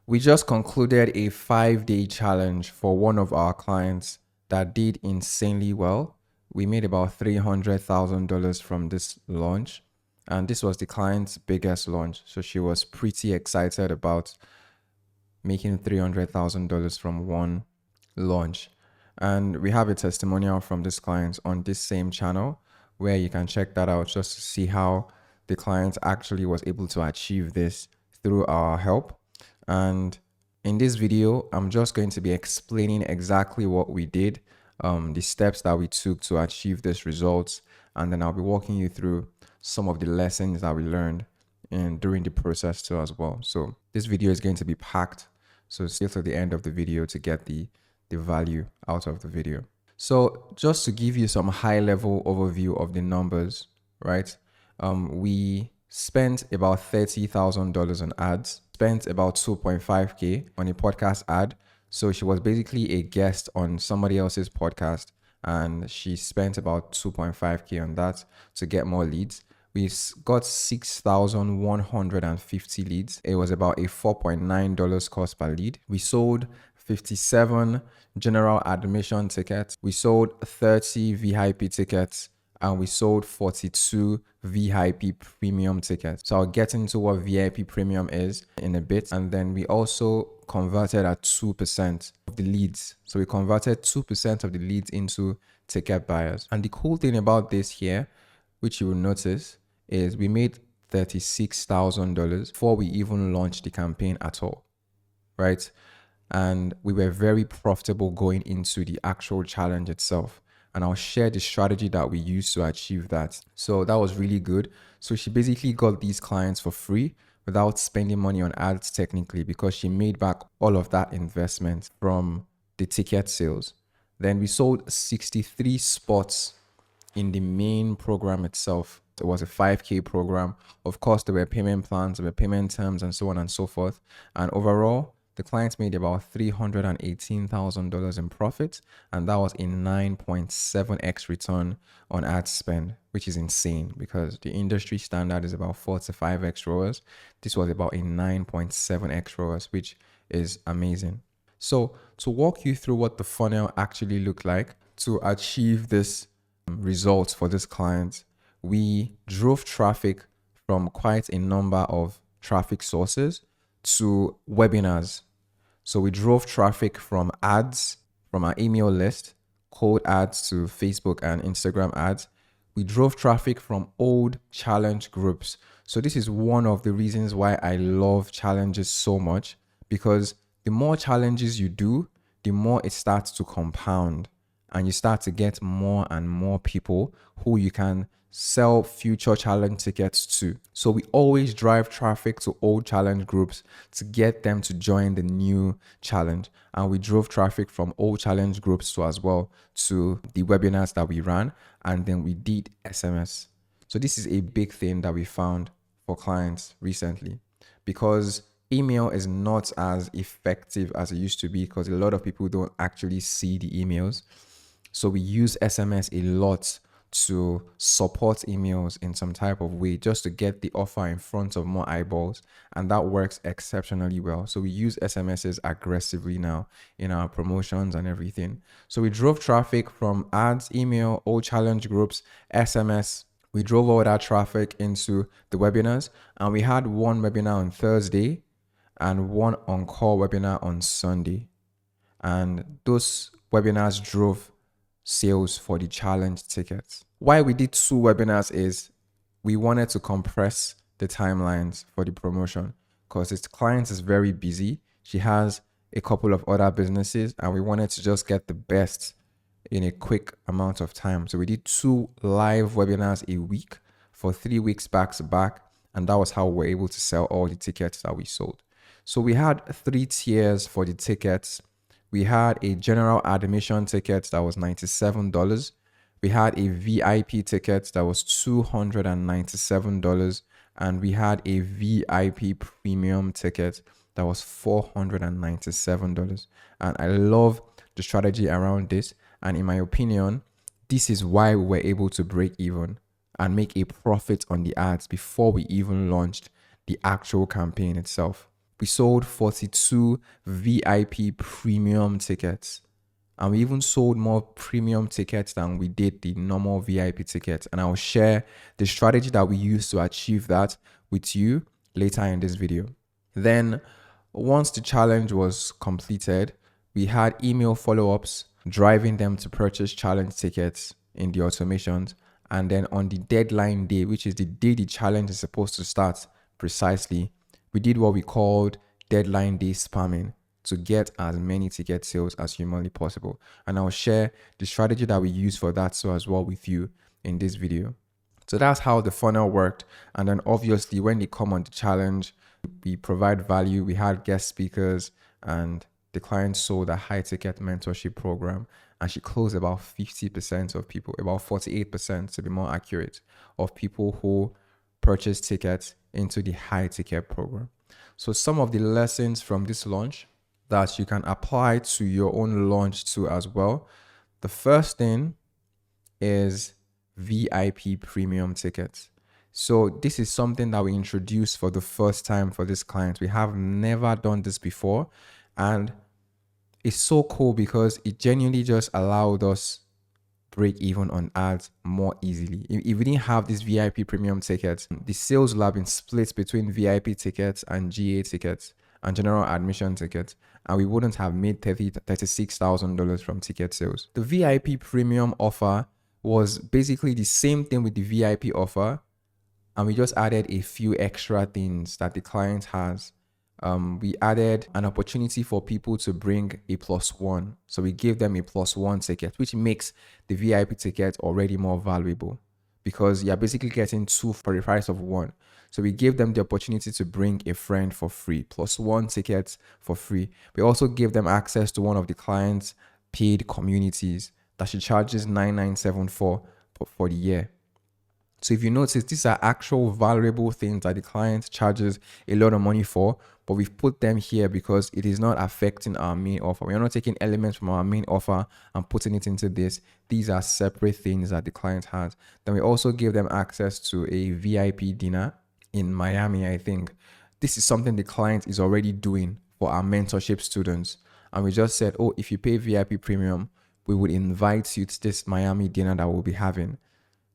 We just concluded a 5-day challenge for one of our clients that did insanely well. We made about $300,000 from this launch, and this was the client's biggest launch. So she was pretty excited about making $300,000 from one launch. And we have a testimonial from this client on this same channel where you can check that out just to see how the client actually was able to achieve this through our help. And in this video, I'm just going to be explaining exactly what we did, the steps that we took to achieve this results, and then I'll be walking you through some of the lessons that we learned during the process too as well. So this video is going to be packed, so stay till the end of the video to get the value out of the video. So just to give you some high level overview of the numbers, right? We spent about $30,000 on ads, spent about 2.5K on a podcast ad. So she was basically a guest on somebody else's podcast and she spent about 2.5K on that to get more leads. We got 6,150 leads. It was about a $4.9 cost per lead. We sold 57 general admission tickets. We sold 30 VIP tickets and we sold 42 VIP premium tickets. So I'll get into what VIP premium is in a bit. And then we also converted at 2% of the leads. So we converted 2% of the leads into ticket buyers. And the cool thing about this here, which you will notice, is we made $36,000 before we even launched the campaign at all, right? And we were very profitable going into the actual challenge itself. And I'll share the strategy that we used to achieve that. So that was really good. So she basically got these clients for free without spending money on ads technically, because she made back all of that investment from the ticket sales. Then we sold 63 spots in the main program itself. It was a 5K program. Of course, there were payment plans, there were payment terms, and so on and so forth. And overall, the clients made about $318,000 in profit, and that was a 9.7x return on ad spend, which is insane because the industry standard is about 4 to 5x ROAS. This was about a 9.7x ROAS, which is amazing. So to walk you through what the funnel actually looked like to achieve this results for this client, we drove traffic from quite a number of traffic sources to webinars. So we drove traffic from ads, from our email list, cold ads to Facebook and Instagram ads. We drove traffic from old challenge groups. So this is one of the reasons why I love challenges so much, because the more challenges you do, the more it starts to compound and you start to get more and more people who you can sell future challenge tickets to. So we always drive traffic to old challenge groups to get them to join the new challenge. And we drove traffic from old challenge groups to as well to the webinars that we ran. And then we did SMS. So this is a big thing that we found for clients recently, because email is not as effective as it used to be because a lot of people don't actually see the emails. So we use SMS a lot to support emails in some type of way, just to get the offer in front of more eyeballs. And that works exceptionally well. So we use SMSs aggressively now in our promotions and everything. So we drove traffic from ads, email, old challenge groups, SMS. We drove all that traffic into the webinars, and we had one webinar on Thursday and one on-call webinar on Sunday. And those webinars drove sales for the challenge tickets. Why we did 2 webinars is we wanted to compress the timelines for the promotion because this client is very busy. She has a couple of other businesses and we wanted to just get the best in a quick amount of time. So we did 2 live webinars a week for 3 weeks back to back. And that was how we were able to sell all the tickets that we sold. So we had 3 tiers for the tickets. We had a general admission ticket that was $97. We had a VIP ticket that was $297. And we had a VIP premium ticket that was $497. And I love the strategy around this. And in my opinion, this is why we were able to break even and make a profit on the ads before we even launched the actual campaign itself. We sold 42 VIP premium tickets. And we even sold more premium tickets than we did the normal VIP tickets. And I'll share the strategy that we used to achieve that with you later in this video. Then once the challenge was completed, we had email follow-ups driving them to purchase challenge tickets in the automations. And then on the deadline day, which is the day the challenge is supposed to start precisely, we did what we called deadline day spamming to get as many ticket sales as humanly possible. And I'll share the strategy that we use for that so as well with you in this video. So that's how the funnel worked. And then obviously when they come on the challenge, we provide value. We had guest speakers and the client sold a high ticket mentorship program, and she closed about 50% of people, about 48% to be more accurate, of people who purchased tickets into the high ticket program. So some of the lessons from this launch that you can apply to your own launch too as well. The first thing is VIP premium tickets. So this is something that we introduced for the first time for this client. We have never done this before, and it's so cool because it genuinely just allowed us break even on ads more easily. If we didn't have this VIP premium tickets, the sales will have been split between VIP tickets and GA tickets and general admission tickets, and we wouldn't have made $36,000 from ticket sales. The VIP premium offer was basically the same thing with the VIP offer, and we just added a few extra things that the client has. We added an opportunity for people to bring a +1. So we gave them a +1 ticket, which makes the VIP ticket already more valuable because you're basically getting 2 for the price of 1. So we gave them the opportunity to bring a friend for free, +1 tickets for free. We also gave them access to one of the client's paid communities that she charges $9,974 for the year. So if you notice, these are actual valuable things that the client charges a lot of money for, but we've put them here because it is not affecting our main offer. We're not taking elements from our main offer and putting it into this. These are separate things that the client has. Then we also give them access to a VIP dinner in Miami, I think. This is something the client is already doing for our mentorship students. And we just said, oh, if you pay VIP premium, we would invite you to this Miami dinner that we'll be having.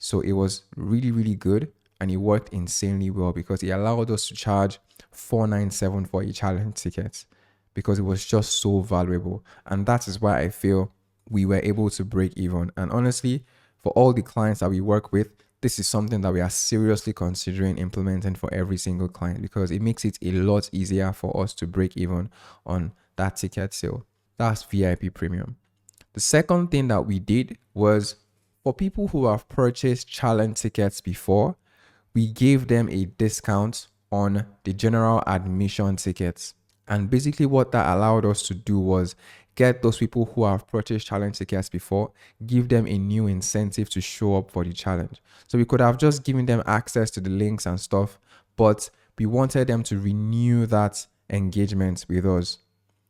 So it was really, really good, and it worked insanely well because it allowed us to charge $497 for a challenge ticket because it was just so valuable. And that is why I feel we were able to break even. And honestly, for all the clients that we work with, this is something that we are seriously considering implementing for every single client because it makes it a lot easier for us to break even on that ticket sale. That's VIP premium. The second thing that we did was for people who have purchased challenge tickets before, we gave them a discount on the general admission tickets. And basically what that allowed us to do was get those people who have purchased challenge tickets before, give them a new incentive to show up for the challenge. So we could have just given them access to the links and stuff, but we wanted them to renew that engagement with us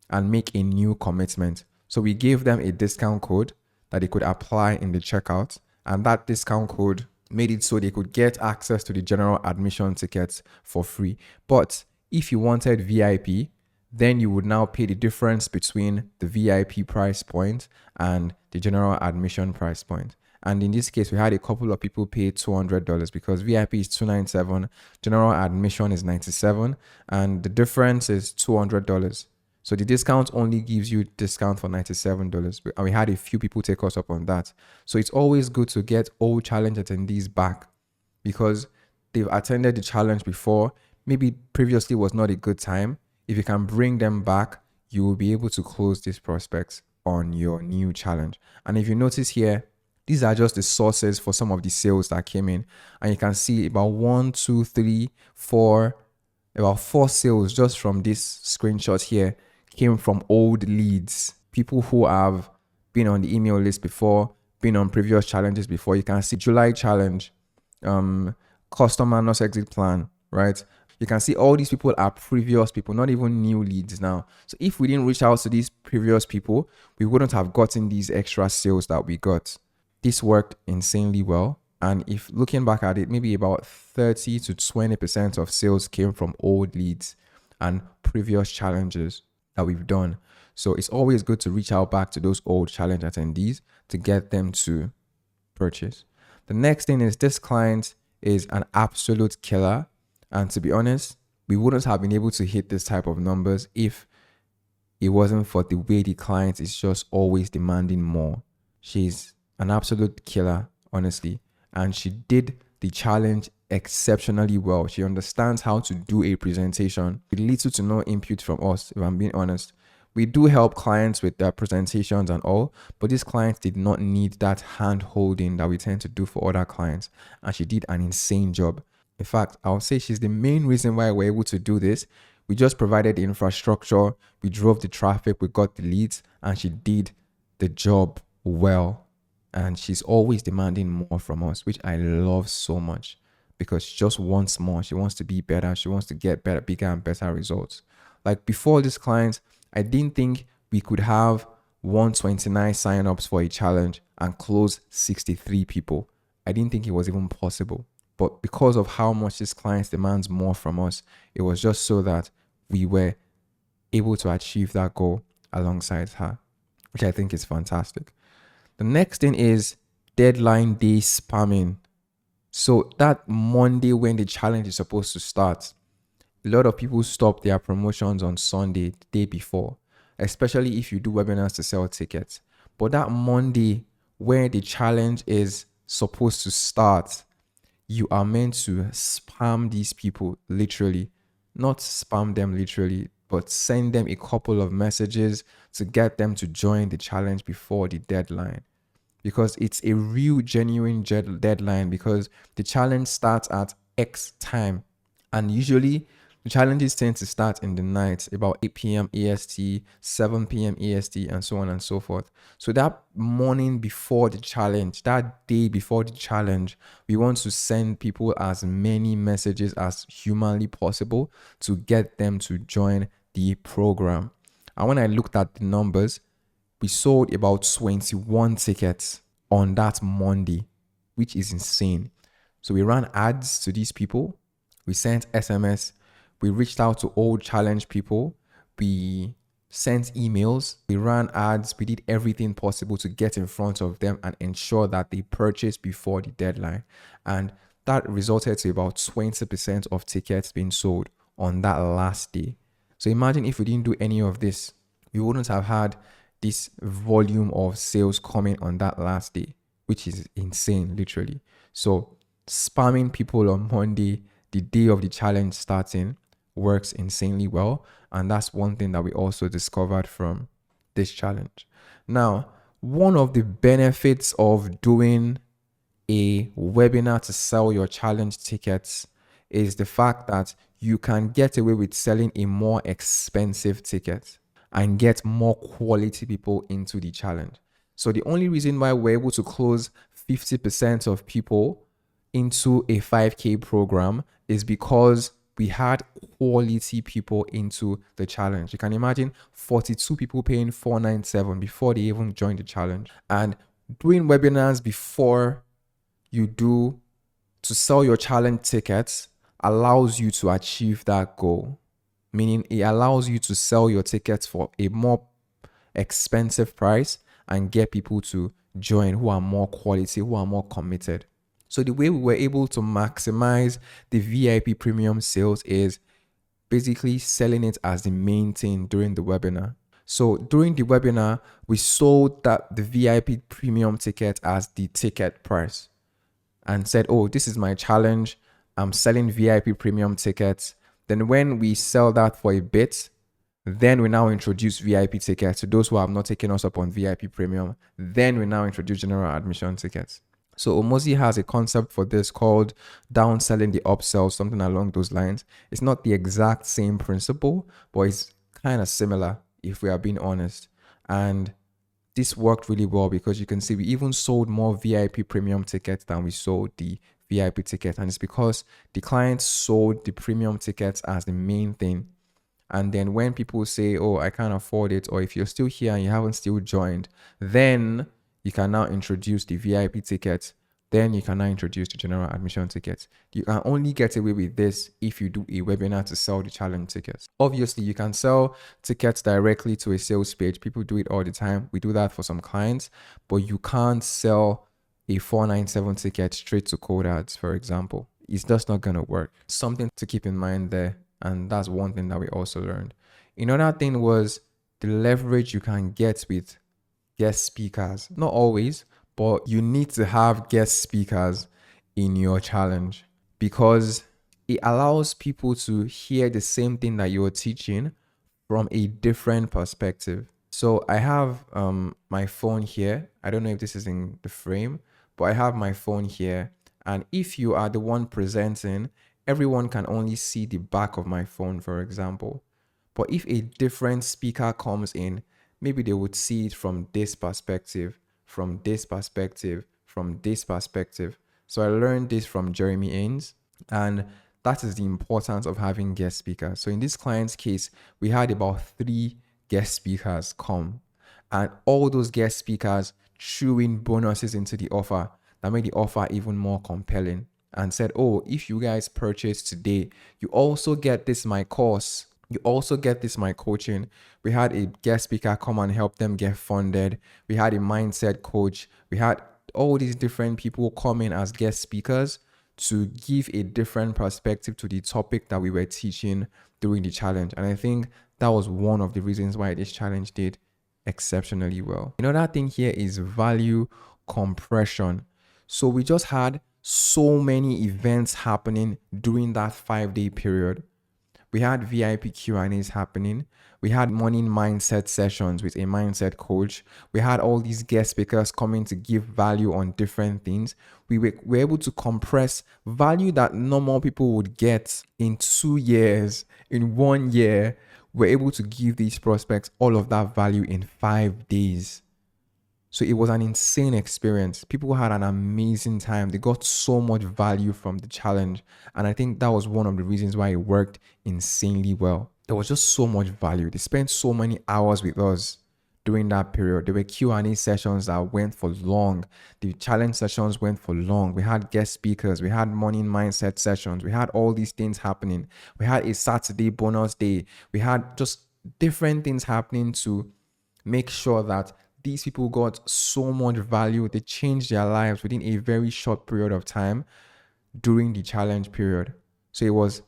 and make a new commitment. So we gave them a discount code that they could apply in the checkout, and that discount code made it so they could get access to the general admission tickets for free. But if you wanted VIP, then you would now pay the difference between the VIP price point and the general admission price point. And in this case, we had a couple of people pay $200 because VIP is $297, general admission is $97, and the difference is $200. So the discount only gives you discount for $97, and we had a few people take us up on that. So it's always good to get old challenge attendees back because they've attended the challenge before. Maybe previously was not a good time. If you can bring them back, you will be able to close these prospects on your new challenge. And if you notice here, these are just the sources for some of the sales that came in. And you can see about 1, 2, 3, 4, about 4 sales just from this screenshot here came from old leads, people who have been on the email list before, been on previous challenges before. You can see July challenge, customer not exit plan, right? You can see all these people are previous people, not even new leads now. So if we didn't reach out to these previous people, we wouldn't have gotten these extra sales that we got. This worked insanely well. And if looking back at it, maybe about 30 to 20% of sales came from old leads. and previous challenges that we've done. So it's always good to reach out back to those old challenge attendees to get them to purchase. The next thing is this client is an absolute killer. And to be honest, we wouldn't have been able to hit this type of numbers if it wasn't for the way the client is just always demanding more. She's an absolute killer, honestly. And she did the challenge exceptionally well. She understands how to do a presentation with little to no input from us, if I'm being honest. We do help clients with their presentations and all, but this client did not need that hand holding that we tend to do for other clients. And she did an insane job. In fact, I'll say she's the main reason why we're able to do this. We just provided the infrastructure, we drove the traffic, we got the leads, and she did the job well. And she's always demanding more from us, which I love so much because she just wants more. She wants to be better. She wants to get better, bigger and better results. Like before this client, I didn't think we could have 129 signups for a challenge and close 63 people. I didn't think it was even possible. But because of how much this client demands more from us, it was just so that we were able to achieve that goal alongside her, which I think is fantastic. The next thing is deadline day spamming. So that Monday when the challenge is supposed to start, a lot of people stop their promotions on Sunday, the day before, especially if you do webinars to sell tickets. But that Monday where the challenge is supposed to start, you are meant to spam these people literally, not spam them literally, but send them a couple of messages to get them to join the challenge before the deadline. Because it's a real genuine deadline, because the challenge starts at X time. And usually the challenges tend to start in the night, about 8 p.m. EST, 7 p.m. EST, and so on and so forth. So that morning before the challenge, that day before the challenge, we want to send people as many messages as humanly possible to get them to join the program. And when I looked at the numbers, we sold about 21 tickets on that Monday, which is insane. So we ran ads to these people. We sent SMS. We reached out to old challenge people. We sent emails. We ran ads. We did everything possible to get in front of them and ensure that they purchased before the deadline. And that resulted to about 20% of tickets being sold on that last day. So imagine if we didn't do any of this, we wouldn't have had this volume of sales coming on that last day, which is insane, literally. So spamming people on Monday, the day of the challenge starting, works insanely well. And that's one thing that we also discovered from this challenge. Now, one of the benefits of doing a webinar to sell your challenge tickets is the fact that you can get away with selling a more expensive ticket and get more quality people into the challenge. So the only reason why we're able to close 50% of people into a 5K program is because we had quality people into the challenge. You can imagine 42 people paying $497 before they even joined the challenge. And doing webinars before you do to sell your challenge tickets allows you to achieve that goal. Meaning it allows you to sell your tickets for a more expensive price and get people to join who are more quality, who are more committed. So the way we were able to maximize the VIP premium sales is basically selling it as the main thing during the webinar. So during the webinar, we sold that the VIP premium ticket as the ticket price and said, oh, this is my challenge. I'm selling VIP premium tickets. Then when we sell that for a bit, then we now introduce VIP tickets to those who have not taken us up on VIP premium. Then we now introduce general admission tickets. So Omozi has a concept for this called downselling the upsell, something along those lines. It's not the exact same principle, but it's kind of similar if we are being honest. And this worked really well because you can see we even sold more VIP premium tickets than we sold the VIP ticket, and it's because the clients sold the premium tickets as the main thing. And then when people say, oh, I can't afford it, or if you're still here and you haven't still joined, then you can now introduce the VIP ticket then you can now introduce the general admission tickets. You can only get away with this if you do a webinar to sell the challenge tickets. Obviously, you can sell tickets directly to a sales page. People do it all the time. We do that for some clients, but you can't sell a 497 ticket straight to cold ads, for example. It's just not going to work. Something to keep in mind there. And that's one thing that we also learned. Another thing was the leverage you can get with guest speakers. Not always, but you need to have guest speakers in your challenge because it allows people to hear the same thing that you're teaching from a different perspective. So I have my phone here. I don't know if this is in the frame, but I have my phone here. And if you are the one presenting, everyone can only see the back of my phone, for example. But if a different speaker comes in, maybe they would see it from this perspective, from this perspective, from this perspective. So I learned this from Jeremy Ains, and that is the importance of having guest speakers. So in this client's case, we had about 3 guest speakers come, and all those guest speakers threw in bonuses into the offer that made the offer even more compelling and said, oh, if you guys purchase today, you also get this my course. You also get this my coaching. We had a guest speaker come and help them get funded. We had a mindset coach. We had all these different people come in as guest speakers to give a different perspective to the topic that we were teaching during the challenge. And I think that was one of the reasons why this challenge did exceptionally well. Another thing here is value compression. So we just had so many events happening during that 5-day period. We had VIP Q&As happening. We had morning mindset sessions with a mindset coach. We had all these guest speakers coming to give value on different things. We were able to compress value that normal people would get in 2 years, in 1 year. We're able to give these prospects all of that value in 5 days. So it was an insane experience. People had an amazing time. They got so much value from the challenge. And I think that was one of the reasons why it worked insanely well. There was just so much value. They spent so many hours with us during that period. There were Q&A sessions that went for long. The challenge sessions went for long. We had guest speakers. We had morning mindset sessions. We had all these things happening. We had a Saturday bonus day. We had just different things happening to make sure that these people got so much value. They changed their lives within a very short period of time during the challenge period. So it was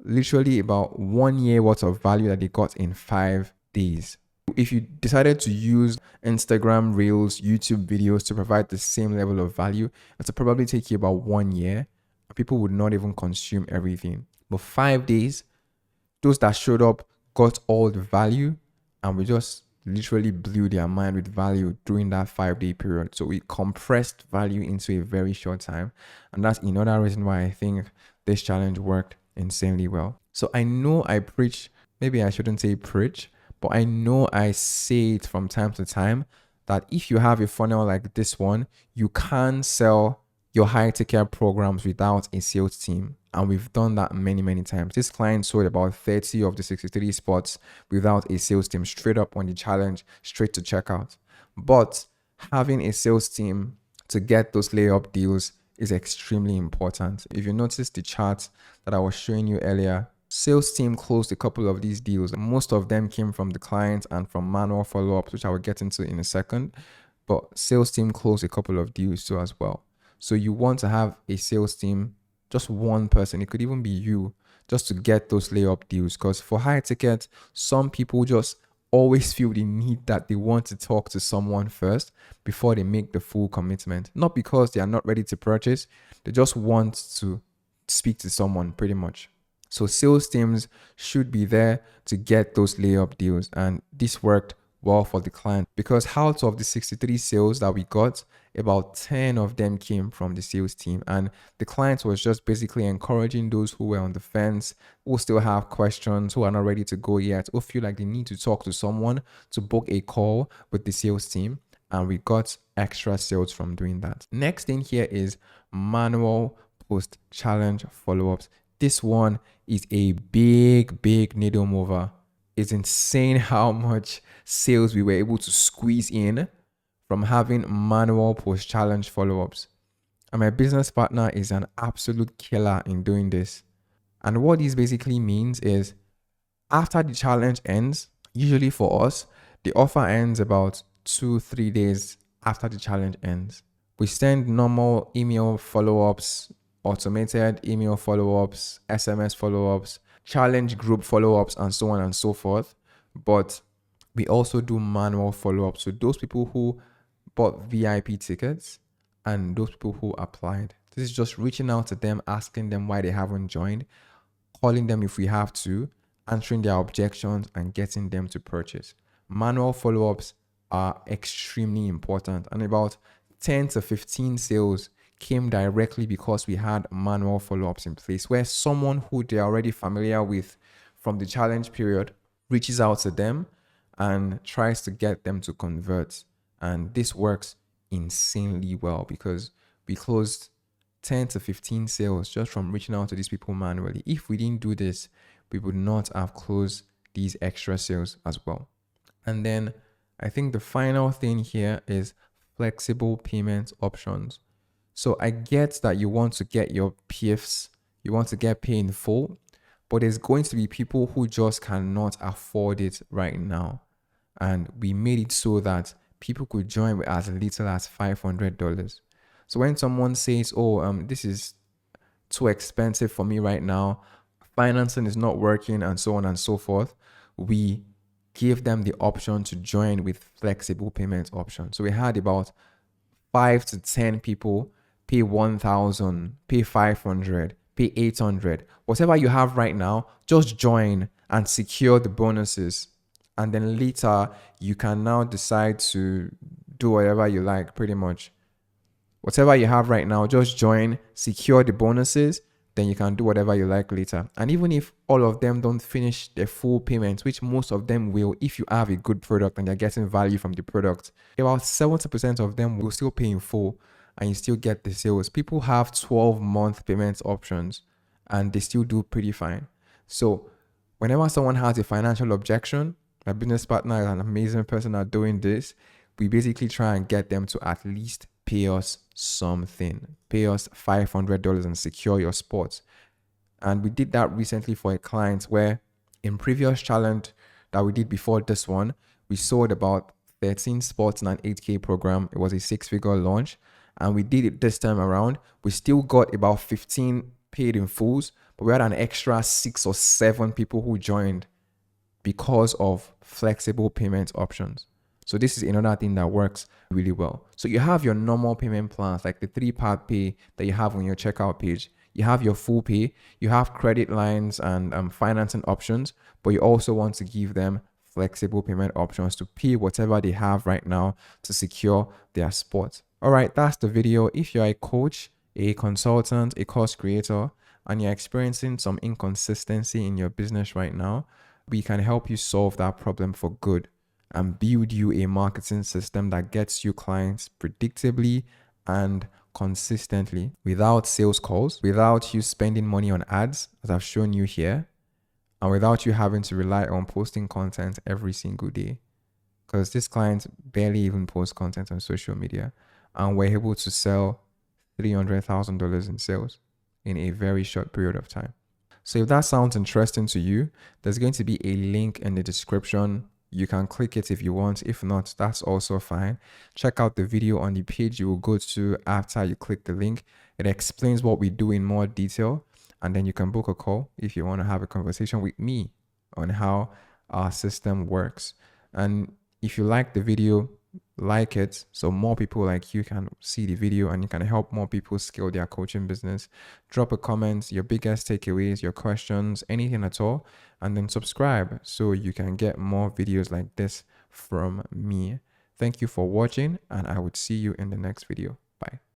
literally about 1 year worth of value that they got in 5 days. If you decided to use Instagram Reels, YouTube videos to provide the same level of value, it would probably take you about 1 year. People would not even consume everything. But 5 days, those that showed up got all the value, and we just literally blew their mind with value during that 5-day period. So we compressed value into a very short time. And that's another reason why I think this challenge worked insanely well. So I know I preach, maybe I shouldn't say preach, but I know I say it from time to time that if you have a funnel like this one, you can sell your high ticket programs without a sales team. And we've done that many, many times. This client sold about 30 of the 63 spots without a sales team, straight up on the challenge, straight to checkout. But having a sales team to get those layup deals is extremely important. If you notice the chart that I was showing you earlier, sales team closed a couple of these deals. Most of them came from the client and from manual follow-ups, which I will get into in a second. But sales team closed a couple of deals too as well. So you want to have a sales team, just one person, it could even be you, just to get those layup deals. Because for high ticket, some people just always feel the need that they want to talk to someone first before they make the full commitment. Not because they are not ready to purchase, they just want to speak to someone pretty much. So sales teams should be there to get those layup deals. And this worked well for the client because out of the 63 sales that we got, about 10 of them came from the sales team, and the client was just basically encouraging those who were on the fence, who still have questions, who are not ready to go yet, who feel like they need to talk to someone, to book a call with the sales team. And we got extra sales from doing that. Next thing here is manual post challenge follow-ups. This one is a big needle mover. It's insane how much sales we were able to squeeze in from having manual post-challenge follow-ups. And my business partner is an absolute killer in doing this. And what this basically means is after the challenge ends, usually for us, the offer ends about 2-3 days after the challenge ends. We send normal email follow-ups, automated email follow-ups, SMS follow-ups, challenge group follow-ups, and so on and so forth. But we also do manual follow-ups. So those people who bought VIP tickets and those people who applied. This is just reaching out to them, asking them why they haven't joined, calling them if we have to, answering their objections, and getting them to purchase. Manual follow-ups are extremely important, and about 10 to 15 sales came directly because we had manual follow-ups in place, where someone who they're already familiar with from the challenge period reaches out to them and tries to get them to convert. And this works insanely well because we closed 10 to 15 sales just from reaching out to these people manually. If we didn't do this, we would not have closed these extra sales as well. And then I think the final thing here is flexible payment options. So I get that you want to get your PIFs, you want to get paid in full, but there's going to be people who just cannot afford it right now. And we made it so that people could join with as little as $500. So when someone says, this is too expensive for me right now, financing is not working, and so on and so forth, we give them the option to join with flexible payment options. So we had about 5 to 10 people pay 1,000, pay 500, pay 800, whatever you have right now, just join and secure the bonuses. And then later you can now decide to do whatever you like, pretty much. Whatever you have right now, just join, secure the bonuses, then you can do whatever you like later. And even if all of them don't finish their full payments, which most of them will if you have a good product and they're getting value from the product, about 70% of them will still pay in full and you still get the sales. People have 12-month payment options and they still do pretty fine. So whenever someone has a financial objection, my business partner is an amazing person at doing this. We basically try and get them to at least pay us something. Pay us $500 and secure your spot. And we did that recently for a client where in previous challenge that we did before this one, we sold about 13 spots in an 8K program. It was a 6-figure launch. And we did it this time around. We still got about 15 paid in fulls, but we had an extra 6 or 7 people who joined because of flexible payment options. So this is another thing that works really well. So you have your normal payment plans, like the 3-part pay that you have on your checkout page. You have your full pay, you have credit lines and financing options, but you also want to give them flexible payment options to pay whatever they have right now to secure their spot. All right, that's the video. If you're a coach, a consultant, a course creator, and you're experiencing some inconsistency in your business right now, we can help you solve that problem for good and build you a marketing system that gets you clients predictably and consistently without sales calls, without you spending money on ads, as I've shown you here, and without you having to rely on posting content every single day. Because this client barely even posts content on social media, and we're able to sell $300,000 in sales in a very short period of time. So if that sounds interesting to you, there's going to be a link in the description. You can click it if you want. If not, that's also fine. Check out the video on the page you will go to after you click the link. It explains what we do in more detail. And then you can book a call if you want to have a conversation with me on how our system works. And if you like the video, like it so more people like you can see the video and you can help more people scale their coaching business. Drop a comment, your biggest takeaways, your questions, anything at all, and then subscribe so you can get more videos like this from me. Thank you for watching, and I would see you in the next video. Bye.